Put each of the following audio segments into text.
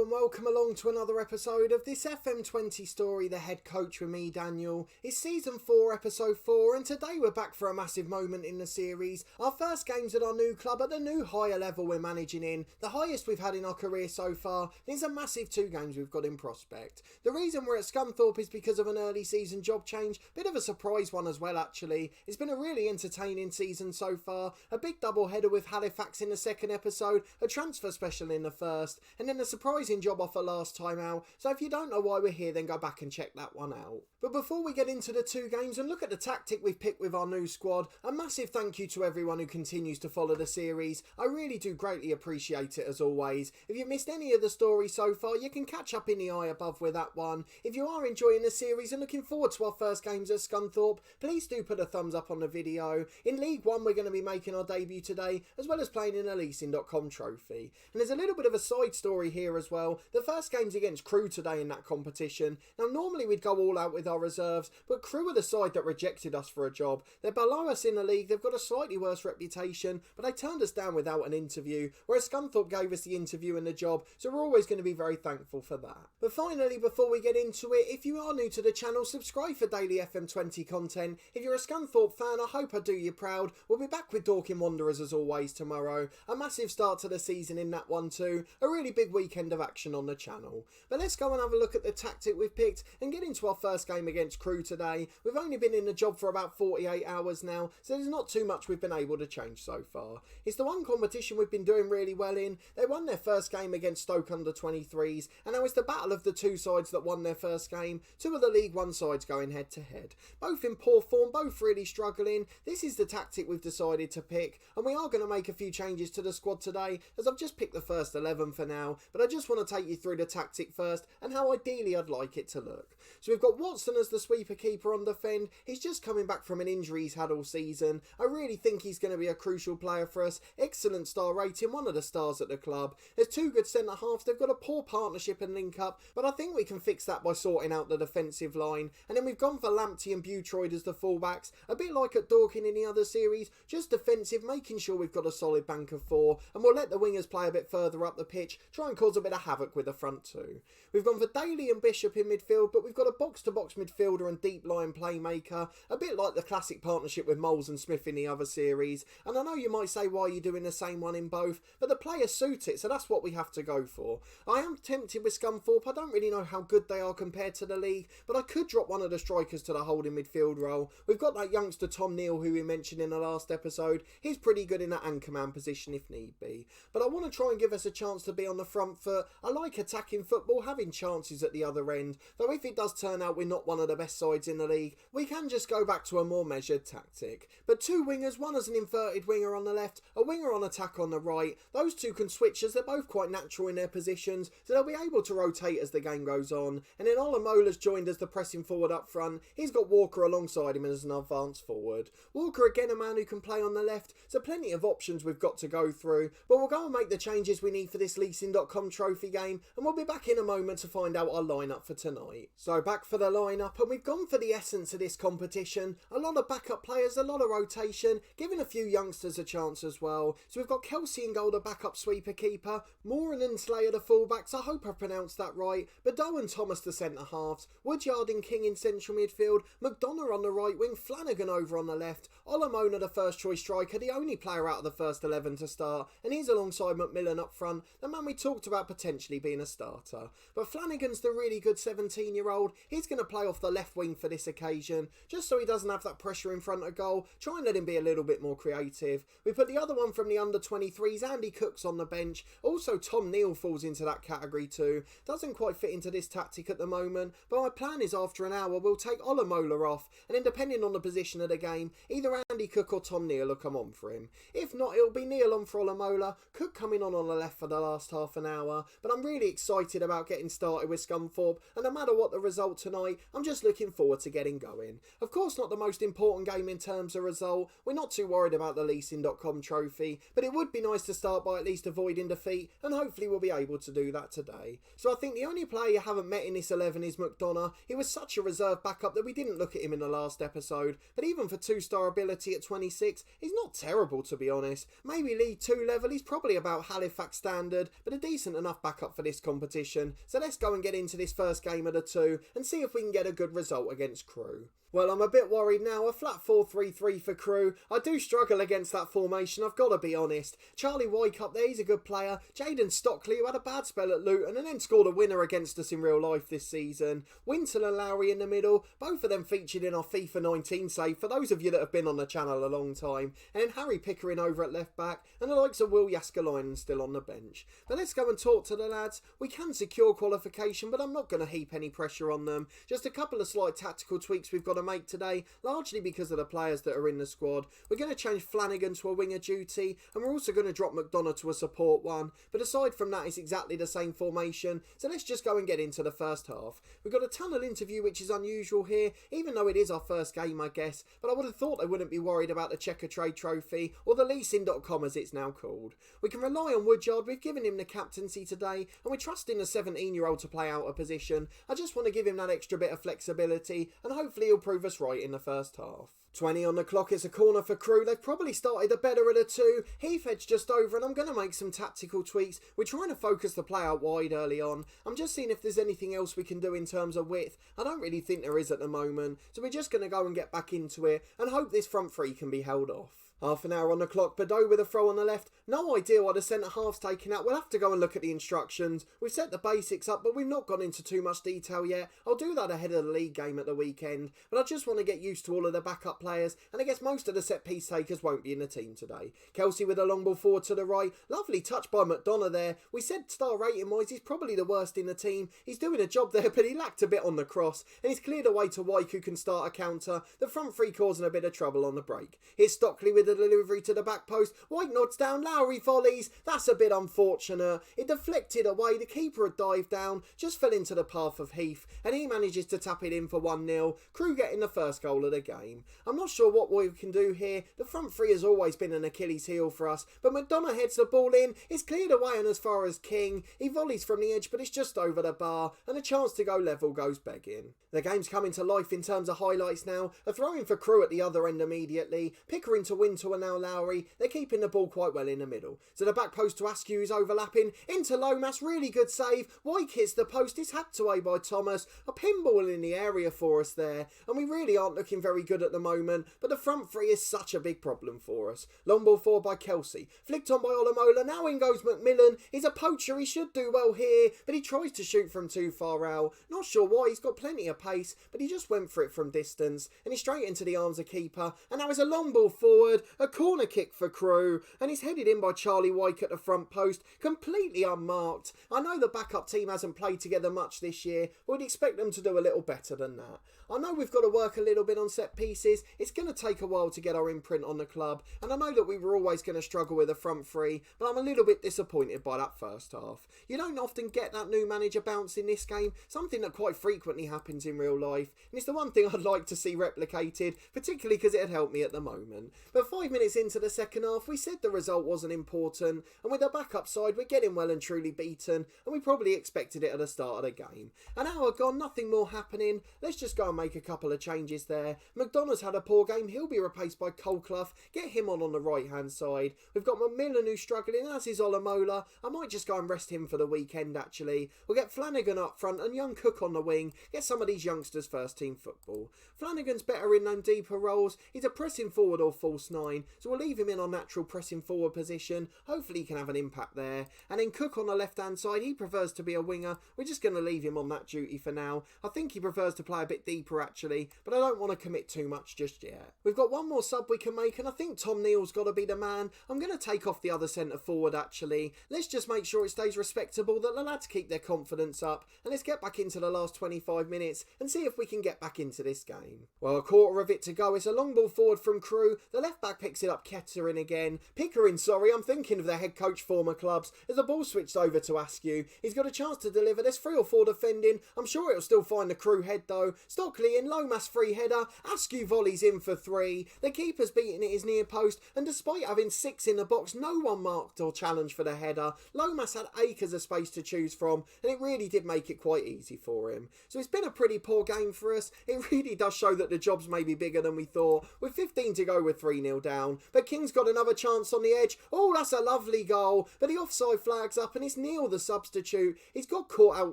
and welcome along to another episode of this FM20 story, The Head Coach with me, Daniel. It's Season 4, Episode 4, and today we're back for a massive moment in the series. Our first game's at our new club at the new higher level we're managing in, the highest we've had in our career so far, and it's a massive 2 games we've got in prospect. The reason we're at Scunthorpe is because of an early season job change, bit of a surprise one as well actually. It's been a really entertaining season so far, a big double header with Halifax in the second episode, a transfer special in the first, and then a surprising job offer last time out, so if you don't know why we're here then go back and check that one out. But before we get into the 2 games and look at the tactic we've picked with our new squad, a massive thank you to everyone who continues to follow the series. I really do greatly appreciate it as always. If you've missed any of the story so far, you can catch up in the eye above with that one. If you are enjoying the series and looking forward to our first games at Scunthorpe, please do put a thumbs up on the video. In League 1 we're going to be making our debut today, as well as playing in a leasing.com trophy. And there's a little bit of a side story here as well. The first game's against Crewe today in that competition. Now normally we'd go all out with our reserves, but Crewe are the side that rejected us for a job. They're below us in the league, they've got a slightly worse reputation, but they turned us down without an interview, whereas Scunthorpe gave us the interview and the job, so we're always going to be very thankful for that. But finally, before we get into it, if you are new to the channel, subscribe for daily FM20 content. If you're a Scunthorpe fan, I hope I do you proud. We'll be back with Dorking Wanderers as always tomorrow. A massive start to the season in that one too. A really big weekend of action on the channel. But let's go and have a look at the tactic we've picked and get into our first game against Crewe today. We've only been in the job for about 48 hours now, so there's not too much we've been able to change so far. It's the one competition we've been doing really well in. They won their first game against Stoke under-23s, and now it's the battle of the 2 sides that won their first game. 2 of the League 1 sides going head to head. Both in poor form, both really struggling. This is the tactic we've decided to pick, and we are going to make a few changes to the squad today, as I've just picked the first 11 for now, but I just want to take you through the tactic first and how ideally I'd like it to look. So we've got Watson as the sweeper keeper on defend. He's just coming back from an injury he's had all season. I really think he's going to be a crucial player for us. Excellent star rating, one of the stars at the club. There's 2 good centre halves. They've got a poor partnership and link up, but I think we can fix that by sorting out the defensive line. And then we've gone for Lamptey and Boutroyd as the fullbacks, a bit like at Dorking in the other series, just defensive, making sure we've got a solid bank of 4, and we'll let the wingers play a bit further up the pitch, try and cause a bit of havoc with the front 2. We've gone for Daly and Bishop in midfield, but we've got a box-to-box midfielder and deep line playmaker, a bit like the classic partnership with Moles and Smith in the other series. And I know you might say, why are you doing the same one in both? But the players suit it, so that's what we have to go for. I am tempted with Scunthorpe. I don't really know how good they are compared to the league, but I could drop one of the strikers to the holding midfield role. We've got that youngster Tom Neal who we mentioned in the last episode. He's pretty good in that anchorman position if need be. But I want to try and give us a chance to be on the front foot. I like attacking football, having chances at the other end, though if it does turn out we're not one of the best sides in the league, we can just go back to a more measured tactic. But 2 wingers, one as an inverted winger on the left, a winger on attack on the right. Those 2 can switch as they're both quite natural in their positions, so they'll be able to rotate as the game goes on. And then Olamola's joined as the pressing forward up front. He's got Walker alongside him as an advance forward. Walker again a man who can play on the left, so plenty of options we've got to go through. But we'll go and make the changes we need for this leasing.com trophy game, and we'll be back in a moment to find out our lineup for tonight. So back for the lineup, and we've gone for the essence of this competition. A lot of backup players, a lot of rotation, giving a few youngsters a chance as well. So we've got Kelsey and Goal, the backup sweeper keeper, Moran and Slayer the fullbacks, I hope I pronounced that right, Bedeau and Thomas the centre halves, Woodyard and King in central midfield, McDonough on the right wing, Flanagan over on the left, Olamona the first choice striker, the only player out of the first 11 to start, and he's alongside McMillan up front, the man we talked about potentially being a starter. But Flanagan's the really good 17-year-old, he's going to play off the left wing for this occasion, just so he doesn't have that pressure in front of goal. Try and let him be a little bit more creative. We put the other one from the under-23s, Andy Cook's on the bench. Also Tom Neal falls into that category too. Doesn't quite fit into this tactic at the moment, but my plan is after an hour we'll take Olamola off, and then depending on the position of the game, either Andy Cook or Tom Neal will come on for him. If not, it'll be Neal on for Olamola, Cook coming on the left for the last half an hour. But I'm really excited about getting started with Scunthorpe, and no matter what the result tonight, I'm just looking forward to getting going. Of course not the most important game in terms of result, we're not too worried about the leasing.com trophy, but it would be nice to start by at least avoiding defeat, and hopefully we'll be able to do that today. So I think the only player you haven't met in this 11 is McDonough. He was such a reserve backup that we didn't look at him in the last episode, but even for 2-star ability, 30 at 26. He's not terrible, to be honest. Maybe League 2 level, he's probably about Halifax standard, but a decent enough backup for this competition. So let's go and get into this first game of the two and see if we can get a good result against Crewe. Well, I'm a bit worried now. A flat 4-3-3 for Crewe. I do struggle against that formation, I've got to be honest. Charlie Wyke up there, he's a good player. Jaden Stockley, who had a bad spell at Luton and then scored a winner against us in real life this season. Wintle and Lowry in the middle, both of them featured in our FIFA 19 save for those of you that have been on the channel a long time. And then Harry Pickering over at left back and the likes of Will Jaskalainen still on the bench. But let's go and talk to the lads. We can secure qualification, but I'm not going to heap any pressure on them. Just a couple of slight tactical tweaks we've got to make today, largely because of the players that are in the squad. We're going to change Flanagan to a winger duty, and we're also going to drop McDonough to a support one. But aside from that, it's exactly the same formation, so let's just go and get into the first half. We've got a tunnel interview, which is unusual here, even though it is our first game, I guess, but I would have thought they wouldn't be worried about the Checker Trade Trophy, or the leasing.com as it's now called. We can rely on Woodyard, we've given him the captaincy today, and we're trusting the 17-year-old to play out a position. I just want to give him that extra bit of flexibility, and hopefully he'll prove us right in the first half. 20 on the clock, it's a corner for Crewe. They've probably started the better of the two. Heathhead's just over and I'm going to make some tactical tweaks. We're trying to focus the play out wide early on. I'm just seeing if there's anything else we can do in terms of width. I don't really think there is at the moment. So we're just going to go and get back into it and hope this front three can be held off. Half an hour on the clock, Badeau with a throw on the left. No idea why the centre-half's taken out. We'll have to go and look at the instructions. We've set the basics up, but we've not gone into too much detail yet. I'll do that ahead of the league game at the weekend. But I just want to get used to all of the backup players, and I guess most of the set-piece takers won't be in the team today. Kelsey with a long ball forward to the right. Lovely touch by McDonough there. We said star rating-wise, he's probably the worst in the team. He's doing a job there, but he lacked a bit on the cross. And he's cleared away to Wyke, who can start a counter. The front three causing a bit of trouble on the break. Here's Stockley with the delivery to the back post. Wyke nods down, Lowry volleys. That's a bit unfortunate. It deflected away. The keeper had dived down, just fell into the path of Heath, and he manages to tap it in for 1-0. Crewe getting the first goal of the game. I'm not sure what we can do here. The front three has always been an Achilles heel for us, but McDonough heads the ball in. It's cleared away and as far as King. He volleys from the edge, but it's just over the bar, and a chance to go level goes begging. The game's coming to life in terms of highlights now. A throw in for Crewe at the other end immediately. Pickering to Wintle and now Lowry. They're keeping the ball quite well in the middle. So the back post to Askew is overlapping. Into Lomas, really good save. Wyke hits the post. It's hacked away by Thomas. A pinball in the area for us there. And we really aren't looking very good at the moment. But the front three is such a big problem for us. Long ball forward by Kelsey. Flicked on by Olamola. Now in goes McMillan. He's a poacher. He should do well here. But he tries to shoot from too far out. Not sure why. He's got plenty of pace. But he just went for it from distance. And he's straight into the arms of keeper. And now it's a long ball forward. A corner kick for Crewe. And he's headed in by Charlie Wyke at the front post. Completely unmarked. I know the backup team hasn't played together much this year. But we'd expect them to do a little better than that. I know we've got to work a little bit on set pieces. It's going to take a while to get our imprint on the club. And I know that we were always going to struggle with the front three. But I'm a little bit disappointed by that first half. You don't often get that new manager bounce in this game. Something that quite frequently happens in real life. And it's the one thing I'd like to see replicated. Particularly because it'd help me at the moment. But 5 minutes into the second half, we said the result wasn't important. And with the backup side, we're getting well and truly beaten. And we probably expected it at the start of the game. An hour gone, nothing more happening. Let's just go and make a couple of changes there. McDonough's had a poor game. He'll be replaced by Colclough. Get him on the right-hand side. We've got McMillan who's struggling, as is Olamola. I might just go and rest him for the weekend, actually. We'll get Flanagan up front and young Cook on the wing. Get some of these youngsters first-team football. Flanagan's better in them deeper roles. He's a pressing forward or false nine, so we'll leave him in our natural pressing forward position. Hopefully he can have an impact there. And then Cook on the left-hand side, he prefers to be a winger. We're just going to leave him on that duty for now. I think he prefers to play a bit deeper, actually, but I don't want to commit too much just yet. We've got one more sub we can make, and I think Tom Neal's got to be the man. I'm going to take off the other centre forward, actually. Let's just make sure it stays respectable, that the lads keep their confidence up, and let's get back into the last 25 minutes and see if we can get back into this game. Well, a quarter of it to go. It's a long ball forward from Crewe. The left back back picks it up, Kettering again. Pickering, I'm thinking of the head coach former clubs. As the ball switched over to Askew, he's got a chance to deliver. There's 3 or 4 defending. I'm sure it'll still find the Crewe head though. Stockley in, Lomas free header. Askew volleys in for 3. The keeper's beating at his near post, and despite having 6 in the box, no one marked or challenged for the header. Lomas had acres of space to choose from, and it really did make it quite easy for him. So it's been a pretty poor game for us. It really does show that the job's maybe bigger than we thought. With 15 to go, we're 3-0 down. But King's got another chance on the edge. Oh, that's a lovely goal. But the offside flag's up, and it's Neil, the substitute. He's got caught out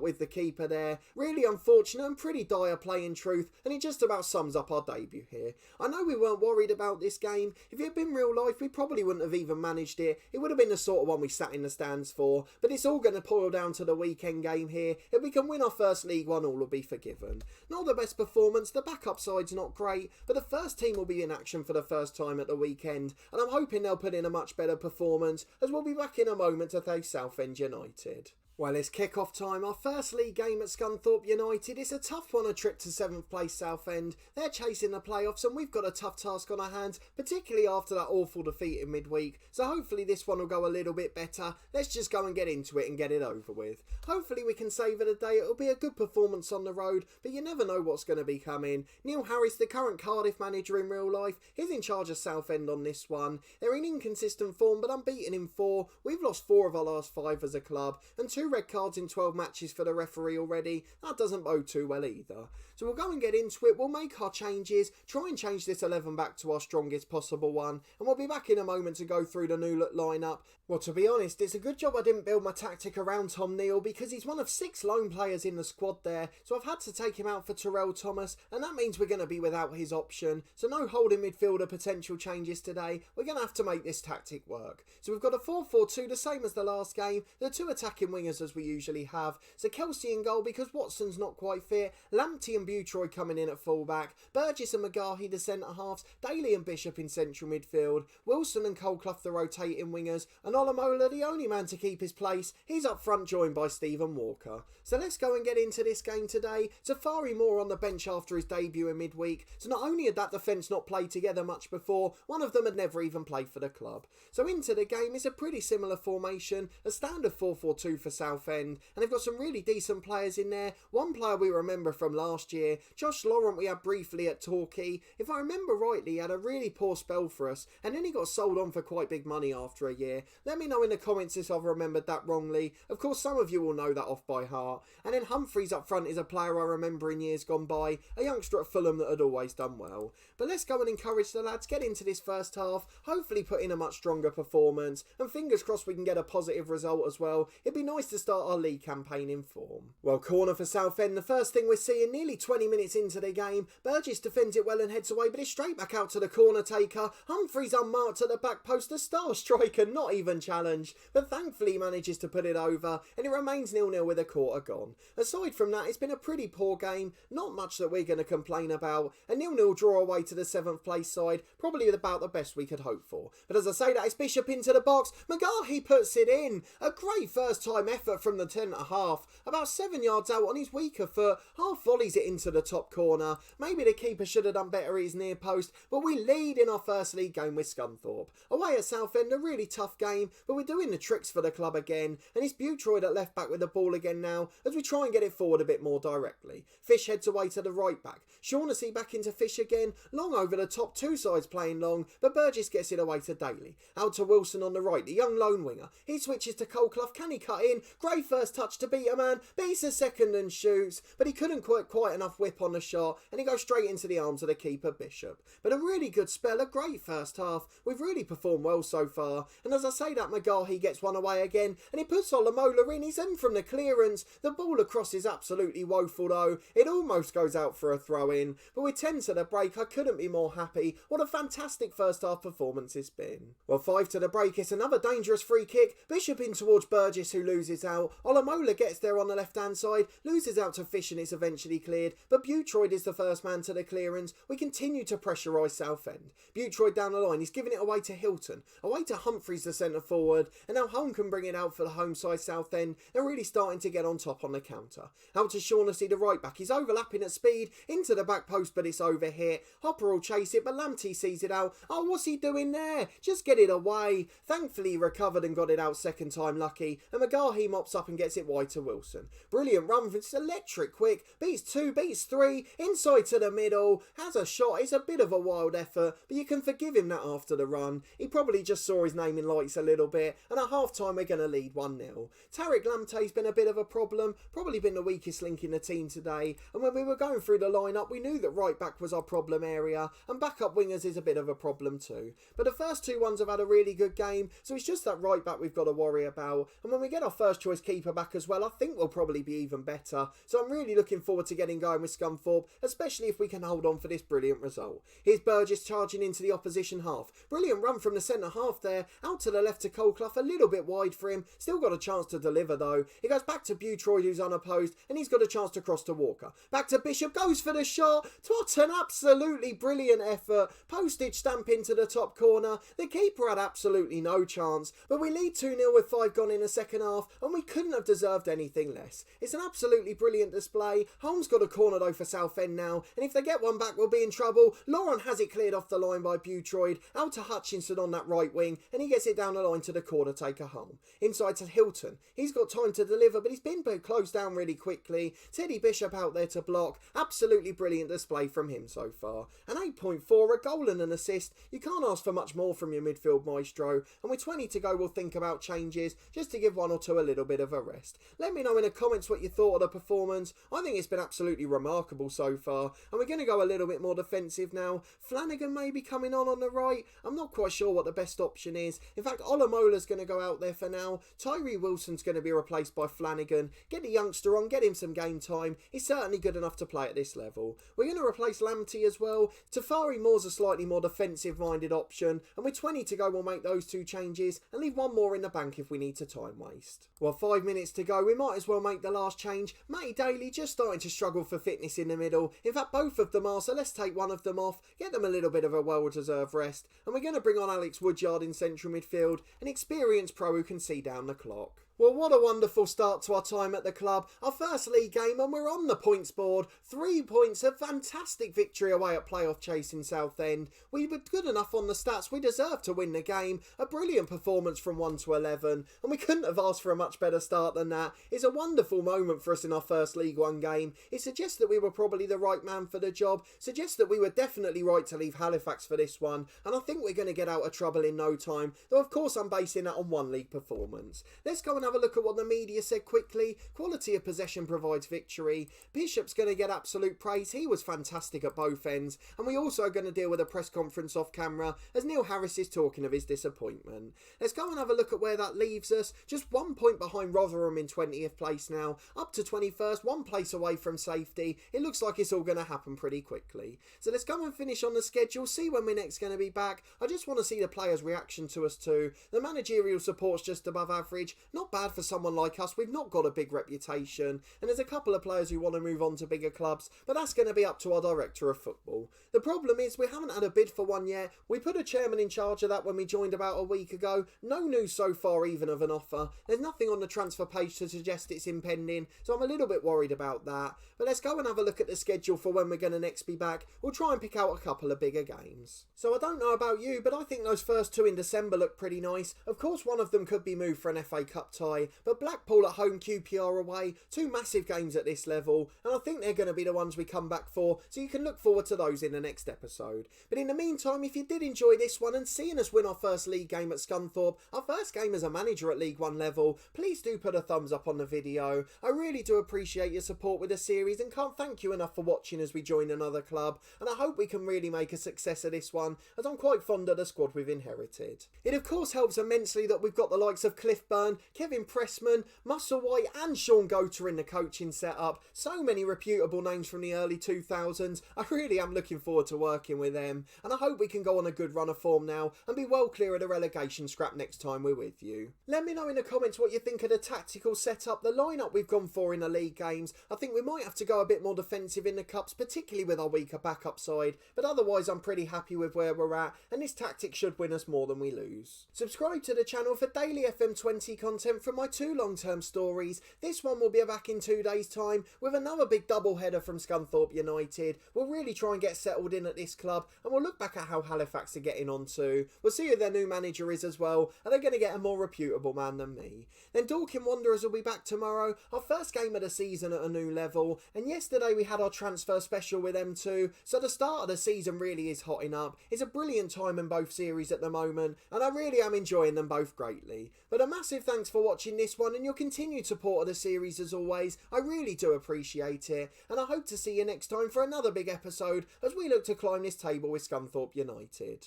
with the keeper there. Really unfortunate and pretty dire play in truth, and it just about sums up our debut here. I know we weren't worried about this game. If it had been real life, we probably wouldn't have even managed it. It would have been the sort of one we sat in the stands for. But it's all going to boil down to the weekend game here. If we can win our first League One, all will be forgiven. Not the best performance, the backup side's not great, but the first team will be in action for the first time at the weekend, and I'm hoping they'll put in a much better performance, as we'll be back in a moment to face Southend United. Well, it's kick-off time. Our first league game at Scunthorpe United. It's a tough one, a trip to 7th place Southend. They're chasing the playoffs and we've got a tough task on our hands, particularly after that awful defeat in midweek. So hopefully this one will go a little bit better. Let's just go and get into it and get it over with. Hopefully we can savour the day. It'll be a good performance on the road, but you never know what's going to be coming. Neil Harris, the current Cardiff manager in real life, is in charge of Southend on this one. They're in inconsistent form, but unbeaten in 4. We've lost 4 of our last 5 as a club, and 2 red cards in 12 matches for the referee already. That doesn't bode too well either. So we'll go and get into it. We'll make our changes, try and change this 11 back to our strongest possible one, and we'll be back in a moment to go through the new look lineup. Well, to be honest, it's a good job I didn't build my tactic around Tom Neal, because he's one of 6 lone players in the squad there, so I've had to take him out for Terrell Thomas, and that means we're going to be without his option. So no holding midfielder potential changes today. We're going to have to make this tactic work. So we've got a 4-4-2, the same as the last game. The 2 attacking wingers as we usually have. So Kelsey in goal because Watson's not quite fit. Lamptey and Butroy coming in at full-back. Burgess and McGahey the centre-halves. Daly and Bishop in central midfield. Wilson and Coleclough the rotating wingers. And Olamola, the only man to keep his place. He's up front joined by Stephen Walker. So let's go and get into this game today. Safari Moore on the bench after his debut in midweek. So not only had that defence not played together much before, one of them had never even played for the club. So into the game is a pretty similar formation. A standard 4-4-2 for Southend. And they've got some really decent players in there. One player we remember from last year, Josh Laurent, we had briefly at Torquay. If I remember rightly, he had a really poor spell for us, and then he got sold on for quite big money after a year. Let me know in the comments if I've remembered that wrongly. Of course, some of you will know that off by heart. And then Humphreys up front is a player I remember in years gone by, a youngster at Fulham that had always done well. But let's go and encourage the lads, get into this first half, hopefully put in a much stronger performance, and fingers crossed we can get a positive result as well. It'd be nice to start our league campaign in form. Well, corner for Southend, the first thing we're seeing nearly 20 minutes into the game. Burgess defends it well and heads away, but it's straight back out to the corner taker. Humphreys unmarked at the back post, the star striker not even challenged, but thankfully he manages to put it over, and it remains 0-0 with a quarter gone. Aside from that, it's been a pretty poor game, not much that we're going to complain about. A 0-0 draw away to the 7th place side, probably about the best we could hope for. But as I say that, it's Bishop into the box. McGahey puts it in. A great first time effort from the centre-half. About 7 yards out on his weaker foot, half volleys it into the top corner. Maybe the keeper should have done better at his near post, but we lead in our first league game with Scunthorpe. Away at Southend, a really tough game, but we're doing the tricks for the club again, and it's Butroy at left back with the ball again now, as we try and get it forward a bit more directly. Fish heads away to the right back. Shaughnessy back into Fish again, long over the top, 2 sides playing long, but Burgess gets it away to Daly. Out to Wilson on the right, the young lone winger. He switches to Coleclough, can he cut in? Great first touch to beat a man, beats a second and shoots, but he couldn't quite enough whip on the shot, and he goes straight into the arms of the keeper Bishop. But a really good spell, a great first half. We've really performed well so far, and as I say that, McGahey gets one away again, and he puts Olamola in. He's in from the clearance. The ball across is absolutely woeful though. It almost goes out for a throw in, but with 10 to the break, I couldn't be more happy. What a fantastic first half performance it's been. Well, 5 to the break, it's another dangerous free kick. Bishop in towards Burgess, who loses is out. Olamola gets there on the left-hand side, loses out to Fish and it's eventually cleared, but Boutroyd is the first man to the clearance. We continue to pressurise Southend. Boutroyd down the line, he's giving it away to Hilton, away to Humphreys, the centre forward, and now Holm can bring it out for the home side Southend. They're really starting to get on top on the counter. Out to Shaughnessy, the right back, he's overlapping at speed, into the back post, but it's over here. Hopper will chase it, but Lamptey sees it out. Oh, what's he doing there? Just get it away. Thankfully he recovered and got it out second time lucky, and McGahey mops up and gets it wide to Wilson. Brilliant run, it's electric quick, beats two, beats three, inside to the middle, has a shot. It's a bit of a wild effort, but you can forgive him that after the run. He probably just saw his name in lights a little bit, and at half time we're going to lead 1-0. Tariq Lamptey's been a bit of a problem, probably been the weakest link in the team today, and when we were going through the lineup we knew that right back was our problem area, and backup wingers is a bit of a problem too. But the first two ones have had a really good game, so it's just that right back we've got to worry about, and when we get our first choice keeper back as well, I think we'll probably be even better. So I'm really looking forward to getting going with Scunthorpe, especially if we can hold on for this brilliant result. Here's Burgess charging into the opposition half. Brilliant run from the centre half there, out to the left to Colclough, a little bit wide for him, still got a chance to deliver though. It goes back to Boutroyd who's unopposed, and he's got a chance to cross to Walker. Back to Bishop, goes for the shot. What an absolutely brilliant effort. Postage stamp into the top corner. The keeper had absolutely no chance, but we lead 2-0 with 5 gone in the second half, and we couldn't have deserved anything less. It's an absolutely brilliant display. Holmes got a corner though for Southend now, and if they get one back we'll be in trouble. Lauren has it cleared off the line by Boutroyd, out to Hutchinson on that right wing, and he gets it down the line to the corner taker home. Inside to Hilton. He's got time to deliver, but he's been closed down really quickly. Teddy Bishop out there to block. Absolutely brilliant display from him so far. An 8.4, a goal and an assist. You can't ask for much more from your midfield maestro, and with 20 to go we'll think about changes, just to give one or two a little bit of a rest. Let me know in the comments what you thought of the performance. I think it's been absolutely remarkable so far, and we're going to go a little bit more defensive now. Flanagan may be coming on the right. I'm not quite sure what the best option is. In fact, Olamola's going to go out there for now. Tyree Wilson's going to be replaced by Flanagan. Get the youngster on, get him some game time. He's certainly good enough to play at this level. We're going to replace Lamptey as well. Tafari Moore's a slightly more defensive-minded option, and with 20 to go we'll make those two changes and leave one more in the bank if we need to time waste. Well, 5 minutes to go, we might as well make the last change. Matty Daly just starting to struggle for fitness in the middle. In fact, both of them are, so let's take one of them off, get them a little bit of a well-deserved rest, and we're going to bring on Alex Woodyard in central midfield, an experienced pro who can see down the clock. Well, what a wonderful start to our time at the club. Our first league game and we're on the points board. 3 points, a fantastic victory away at playoff chase in Southend. We were good enough on the stats, we deserved to win the game. A brilliant performance from 1 to 11, and we couldn't have asked for a much better start than that. It's a wonderful moment for us in our first League One game. It suggests that we were probably the right man for the job, suggests that we were definitely right to leave Halifax for this one, and I think we're going to get out of trouble in no time, though of course I'm basing that on one league performance. Let's go and have a look at what the media said quickly. Quality of possession provides victory. Bishop's going to get absolute praise. He was fantastic at both ends, and we also are going to deal with a press conference off camera as Neil Harris is talking of his disappointment. Let's go and have a look at where that leaves us. Just 1 point behind Rotherham in 20th place now, up to 21st, 1 place away from safety. It looks like it's all going to happen pretty quickly. So let's go and finish on the schedule, see when we're next going to be back. I just want to see the players' reaction to us too. The managerial support's just above average. Not bad for someone like us. We've not got a big reputation, and there's a couple of players who want to move on to bigger clubs, but that's going to be up to our director of football. The problem is we haven't had a bid for one yet. We put a chairman in charge of that when we joined about a week ago. No news so far even of an offer. There's nothing on the transfer page to suggest it's impending, so I'm a little bit worried about that. But let's go and have a look at the schedule for when we're going to next be back. We'll try and pick out a couple of bigger games. So I don't know about you, but I think those first 2 in December look pretty nice. Of course one of them could be moved for an FA Cup tie, but Blackpool at home, QPR away, 2 massive games at this level, and I think they're going to be the ones we come back for, so you can look forward to those in the next episode. But in the meantime, if you did enjoy this one and seeing us win our first league game at Scunthorpe, our first game as a manager at League One level, please do put a thumbs up on the video. I really do appreciate your support with the series and can't thank you enough for watching as we join another club, and I hope we can really make a success of this one, as I'm quite fond of the squad we've inherited. It of course helps immensely that we've got the likes of Cliff Byrne, Kevin Kevin Pressman, Muscle White and Sean Goater in the coaching setup. So many reputable names from the early 2000s. I really am looking forward to working with them, and I hope we can go on a good run of form now and be well clear of the relegation scrap next time we're with you. Let me know in the comments what you think of the tactical setup, the lineup we've gone for in the league games. I think we might have to go a bit more defensive in the cups, particularly with our weaker backup side, but otherwise I'm pretty happy with where we're at, and this tactic should win us more than we lose. Subscribe to the channel for daily FM20 content from my 2 long-term stories. This one will be back in 2 days' time with another big double header from Scunthorpe United. We'll really try and get settled in at this club, and we'll look back at how Halifax are getting on too. We'll see who their new manager is as well. Are they going to get a more reputable man than me? Then Dorking Wanderers will be back tomorrow, our first game of the season at a new level, and yesterday we had our transfer special with them too, so the start of the season really is hotting up. It's a brilliant time in both series at the moment, and I really am enjoying them both greatly. But a massive thanks for watching this one and your continued support of the series as always. I really do appreciate it, and I hope to see you next time for another big episode as we look to climb this table with Scunthorpe United.